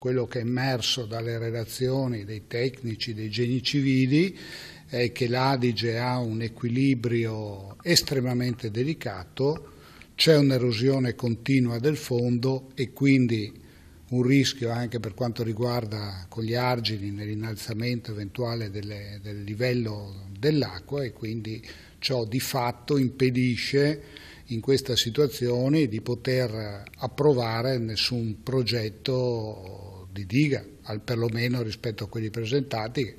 Quello che è emerso dalle relazioni dei tecnici, dei geni civili, è che l'Adige ha un equilibrio estremamente delicato, c'è un'erosione continua del fondo e quindi un rischio anche per quanto riguarda con gli argini nell'innalzamento eventuale del livello dell'acqua, e quindi ciò di fatto impedisce in questa situazione di poter approvare nessun progetto di diga, perlomeno rispetto a quelli presentati, che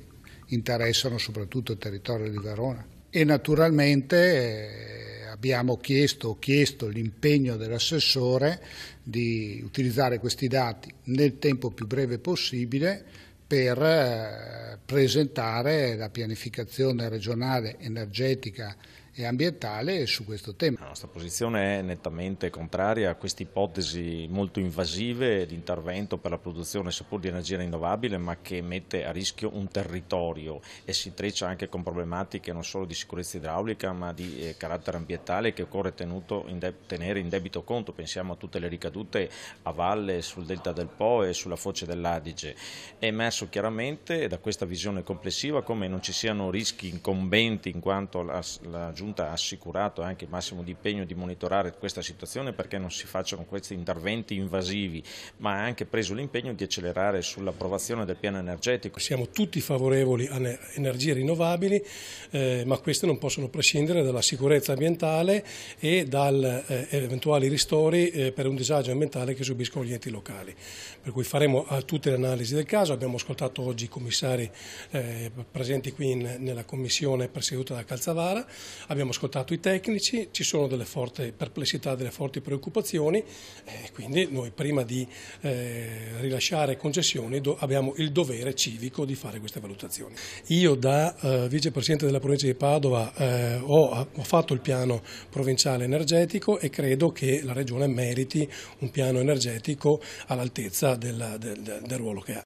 interessano soprattutto il territorio di Verona. E naturalmente abbiamo chiesto l'impegno dell'assessore di utilizzare questi dati nel tempo più breve possibile per presentare la pianificazione regionale energetica e ambientale su questo tema. La nostra posizione è nettamente contraria a queste ipotesi molto invasive di intervento per la produzione seppur di energia rinnovabile, ma che mette a rischio un territorio e si intreccia anche con problematiche non solo di sicurezza idraulica ma di carattere ambientale che occorre tenere in debito conto. Pensiamo a tutte le ricadute a valle, sul delta del Po e sulla foce dell'Adige. È emerso chiaramente da questa visione complessiva come non ci siano rischi incombenti, in quanto la Giunta ha assicurato anche il massimo di impegno di monitorare questa situazione perché non si facciano questi interventi invasivi, ma ha anche preso l'impegno di accelerare sull'approvazione del piano energetico. Siamo tutti favorevoli a energie rinnovabili, ma queste non possono prescindere dalla sicurezza ambientale e da eventuali ristori per un disagio ambientale che subiscono gli enti locali. Per cui faremo tutte le analisi del caso. Abbiamo ascoltato oggi i commissari presenti qui nella commissione presieduta da Calzavara. Abbiamo ascoltato i tecnici, ci sono delle forti perplessità, delle forti preoccupazioni, quindi noi prima di rilasciare concessioni abbiamo il dovere civico di fare queste valutazioni. Io da vicepresidente della provincia di Padova ho fatto il piano provinciale energetico e credo che la Regione meriti un piano energetico all'altezza del ruolo che ha.